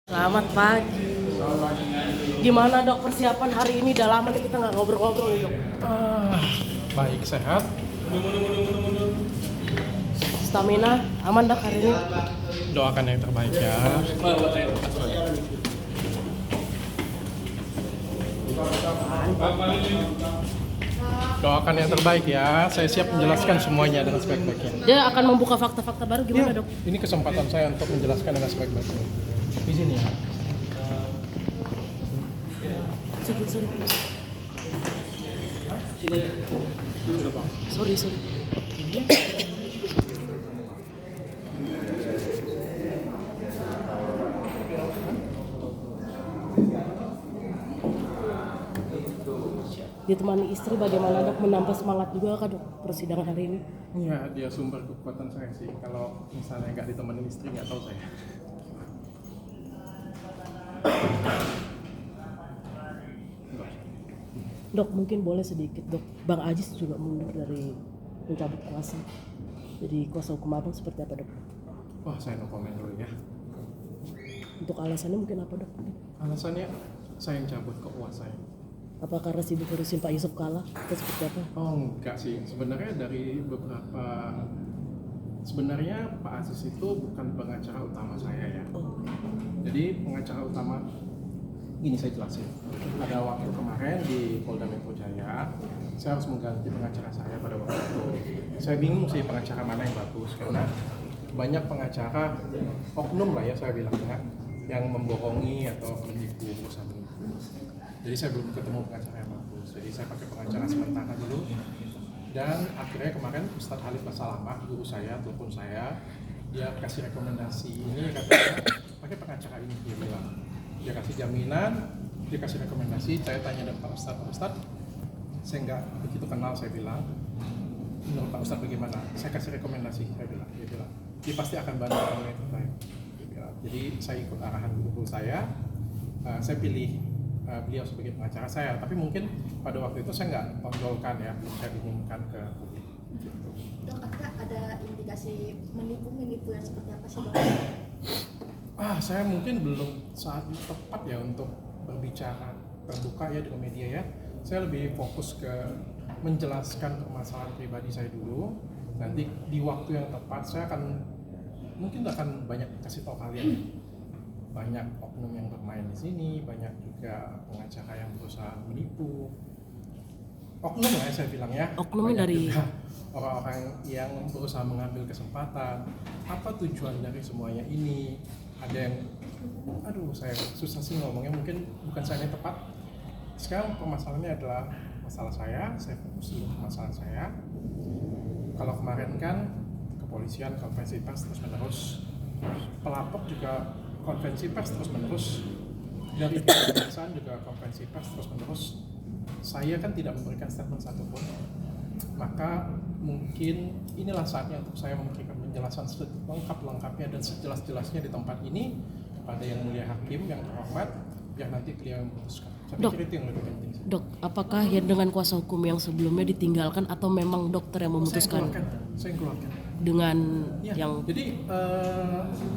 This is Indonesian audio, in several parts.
Selamat pagi. Gimana dok persiapan hari ini? Udah lama nih kita nggak ngobrol-ngobrol nih dok. Baik, sehat. Stamina aman dok hari ini? Doakan yang terbaik ya. Doakan yang terbaik ya. Saya siap menjelaskan semuanya dengan sebaik-baiknya. Dia akan membuka fakta-fakta baru gimana Ya, dok? ini kesempatan saya untuk menjelaskan dengan sebaik-baiknya. Di sini ya. Sorry. Ditemani istri bagaimana dok menambah semangat juga kah dok persidangan hari ini? Iya, dia sumber kekuatan saya sih. Kalau misalnya nggak ditemani istri, nggak tahu saya. Dok mungkin boleh sedikit dok, Bang Ajis juga mundur dari mencabut kuasa. Jadi kuasa hukum abang seperti apa dok? Wah, saya no comment dulu ya. Untuk alasannya mungkin apa dok? Alasannya saya yang cabut kok saya. Apa karena sibuk ngurusin Pak Yusuf kalah atau seperti apa? Oh enggak sih, sebenarnya dari sebenarnya Pak Aziz itu bukan pengacara utama saya ya. Jadi pengacara utama, ini saya jelasin. Ada waktu kemarin di Polda Metro Jaya, saya harus mengganti pengacara saya pada waktu itu. Saya bingung sih pengacara mana yang bagus, karena banyak pengacara oknum lah ya saya bilangnya, yang membohongi atau menipu perusahaan menipu. Jadi saya belum ketemu pengacara yang bagus, jadi saya pakai pengacara sementara dulu. Dan akhirnya kemarin Ustadz Halif Basalamah, guru saya, telepon saya, dia kasih rekomendasi ini, katanya pakai pengacara ini, dia bilang. Dia kasih jaminan, dia kasih rekomendasi, saya tanya dengan Pak Ustadz, saya nggak begitu kenal, saya bilang, menurut Pak Ustadz bagaimana? Saya kasih rekomendasi, dia bilang, dia pasti akan bantu kamu yang terbaik. Dia bilang. Jadi saya ikut arahan guru saya pilih beliau sebagai pengacara saya, tapi mungkin pada waktu itu saya nggak tonjolkan ya, saya umumkan ke publik. Gitu. Dok, ada indikasi menipu yang seperti apa sih dok? Saya mungkin belum saat tepat ya untuk berbicara terbuka ya dengan media ya. Saya lebih fokus ke menjelaskan permasalahan pribadi saya dulu. Nanti di waktu yang tepat saya mungkin akan banyak kasih tahu kalian. Banyak oknum yang bermain di sini, banyak juga pengacara yang berusaha menipu. Oknum lah saya bilang ya. Oknumnya dari orang-orang yang berusaha mengambil kesempatan. Apa tujuan dari semuanya ini? Ada yang, saya susah sih ngomongnya, mungkin bukan saya yang tepat. Sekarang permasalahannya adalah masalah saya fokus dulu ke masalah saya. Kalau kemarin kan kepolisian konferensi pers terus menerus, pelapor juga konferensi pers terus menerus, dari kejaksaan juga konferensi pers terus menerus. Saya kan tidak memberikan statement satupun, maka mungkin inilah saatnya untuk saya memberikan penjelasan lengkap-lengkapnya dan sejelas-jelasnya di tempat ini pada yang mulia hakim yang terhormat, yang nanti beliau yang memutuskan. Saya pikir itu yang lebih penting. Dok, apakah ya dengan kuasa hukum yang sebelumnya ditinggalkan atau memang dokter yang memutuskan? Saya yang keluarkan. Dengan Ya, yang jadi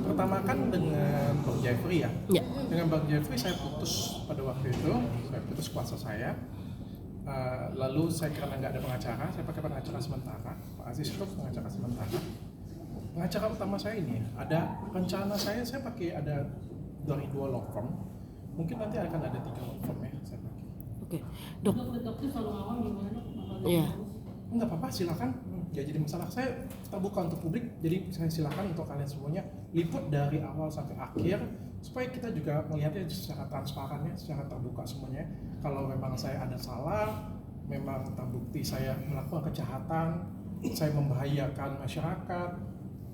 pertama kan dengan Bang Jeffrey ya. Ya. Dengan Bang Jeffrey saya putus pada waktu itu, saya putus kuasa saya. Lalu saya karena nggak ada pengacara, saya pakai pengacara sementara. Pak Aziz itu pengacara sementara. Pengacara utama saya ini ada rencana saya pakai ada dari 2 law firm. Mungkin nanti akan ada 3 law firm ya saya pakai. Oke. Dok. Iya. Enggak apa-apa, silakan. Ya jadi masalah saya terbuka untuk publik. Jadi saya silakan untuk kalian semuanya liput dari awal sampai akhir supaya kita juga melihatnya secara transparan ya, secara terbuka semuanya. Kalau memang saya ada salah, memang terbukti saya melakukan kejahatan, saya membahayakan masyarakat,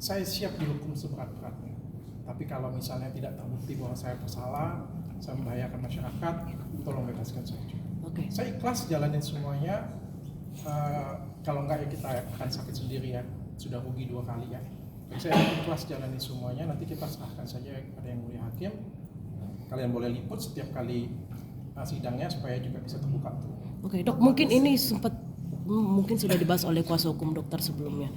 saya siap dihukum seberat-beratnya. Tapi kalau misalnya tidak terbukti bahwa saya bersalah, saya membahayakan masyarakat, tolong bebaskan saya juga. Oke. Saya ikhlas jalanin semuanya. Kalau enggak ya kita akan sakit sendiri ya, sudah rugi 2 kali ya. Jadi saya ikhlas jalani semuanya, nanti kita serahkan saja kepada yang mulia hakim. Kalian boleh liput setiap kali sidangnya supaya juga bisa terbuka tuh. Oke, dok, mungkin ini mungkin sudah dibahas oleh kuasa hukum dokter sebelumnya.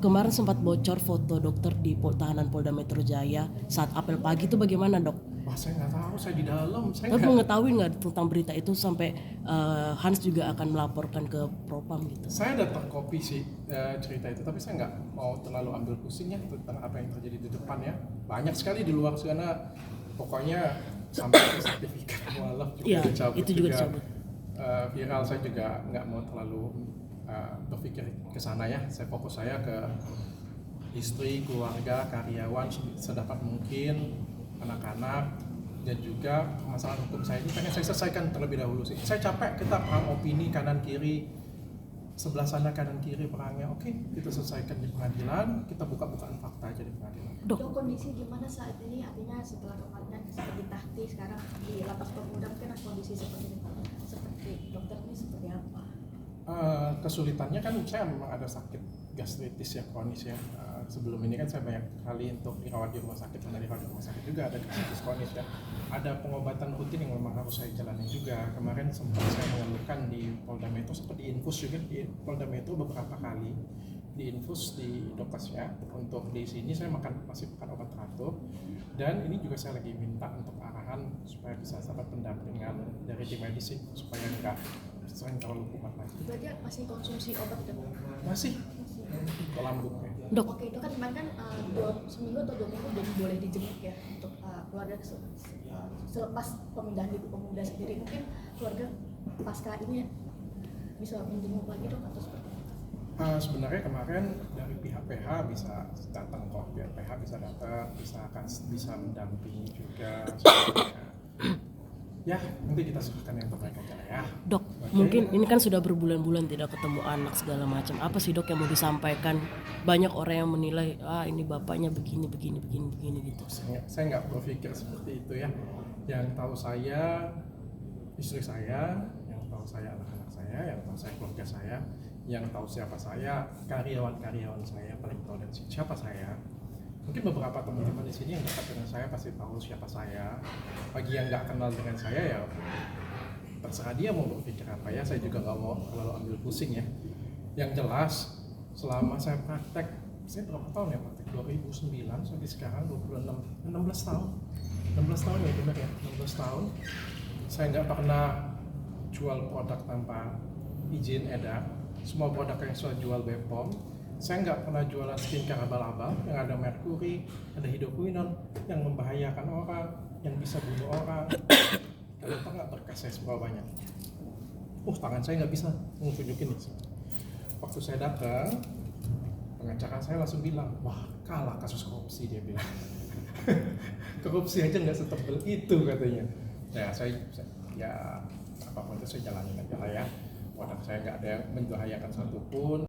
kemarin sempat bocor foto dokter di tahanan Polda Metro Jaya saat apel pagi itu bagaimana dok? Wah, saya nggak tahu, saya di dalam. Saya Tapi nggak. mengetahui nggak tentang berita itu sampai Hans juga akan melaporkan ke Propam gitu? Saya datang kopi sih cerita itu, tapi saya nggak mau terlalu ambil pusing ya tentang apa yang terjadi di depan ya. Banyak sekali di luar sana, pokoknya sampai sertifikat mualaf juga Iya, dicabut. itu juga dicabut. Viral, saya juga nggak mau terlalu berpikir ke sana ya. Saya fokus saya ke istri, keluarga, karyawan sedapat mungkin, anak-anak, dan juga masalah hukum saya ini pengen saya selesaikan terlebih dahulu sih. Saya capek kita perang opini kanan kiri, sebelah sana kanan kiri perangnya. Oke, kita selesaikan di pengadilan, kita buka-bukaan fakta aja di pengadilan. Dok, kondisi gimana saat ini? Artinya setelah kemarin seperti tahti, sekarang di lapas Pemuda mungkin kondisi seperti dokter ini seperti apa? Kesulitannya kan saya memang ada sakit gastritis ya, kronis ya. Sebelum ini kan saya banyak kali untuk dirawat di rumah sakit, karena dirawat di rumah sakit juga ada gastritis kronis ya. Ada pengobatan rutin yang memang harus saya jalani juga. Kemarin sempat saya mengeluhkan di Polda Metro, sempat diinfus juga di Polda Metro beberapa kali, diinfus di Dokes ya. Untuk di sini saya masih makan obat teratur, dan ini juga saya lagi minta untuk arahan supaya bisa dapat pendampingan dari tim medis supaya enggak sering terlalu kumat lagi. Berarti masih konsumsi obat dok? Masih ke lambungnya. Dok, Oke, itu kan kemarin kan seminggu atau 2 minggu belum boleh dijenguk ya untuk keluarga selepas pemindahan di Pemuda sendiri. Mungkin keluarga pasca ini bisa menjenguk lagi dok atau seperti apa? Sebenarnya kemarin dari pihak PH bisa datang kok, pihak PH bisa datang, bisa mendampingi juga. Ya, nanti kita sebutkan yang terbaik aja lah ya. dok, Oke. mungkin ini kan sudah berbulan-bulan tidak ketemu anak segala macam. Apa sih dok yang mau disampaikan? Banyak orang yang menilai, ini bapaknya begini gitu. Saya nggak berpikir seperti itu ya. Yang tahu saya, istri saya, yang tahu saya anak-anak saya, yang tahu saya keluarga saya, yang tahu siapa saya, karyawan-karyawan saya paling tahu dan siapa saya. Mungkin beberapa teman-teman di sini yang dekat dengan saya pasti tahu siapa saya. Bagi yang nggak kenal dengan saya ya terserah dia mau berpikir apa ya. Saya juga nggak mau terlalu ambil pusing ya. Yang jelas selama saya praktek, saya berapa tahun ya praktek? 2009 sampai sekarang 16 tahun. 16 tahun ya benar ya, 16 tahun. Saya nggak pernah jual produk tanpa izin edar. Semua produk yang saya jual BPOM. Saya nggak pernah jualan skincare abal-abal yang ada merkuri, ada hidroquinone yang membahayakan orang, yang bisa bunuh orang. Kalau kita nggak berkas saya semua banyak. Tangan saya nggak bisa tunjukin nih. Waktu saya datang, pengacara saya langsung bilang, wah kalah kasus korupsi, dia bilang. Korupsi aja nggak setebel itu katanya. Ya saya ya apapun itu saya jalanin aja lah ya. Produk saya nggak ada yang membahayakan satupun.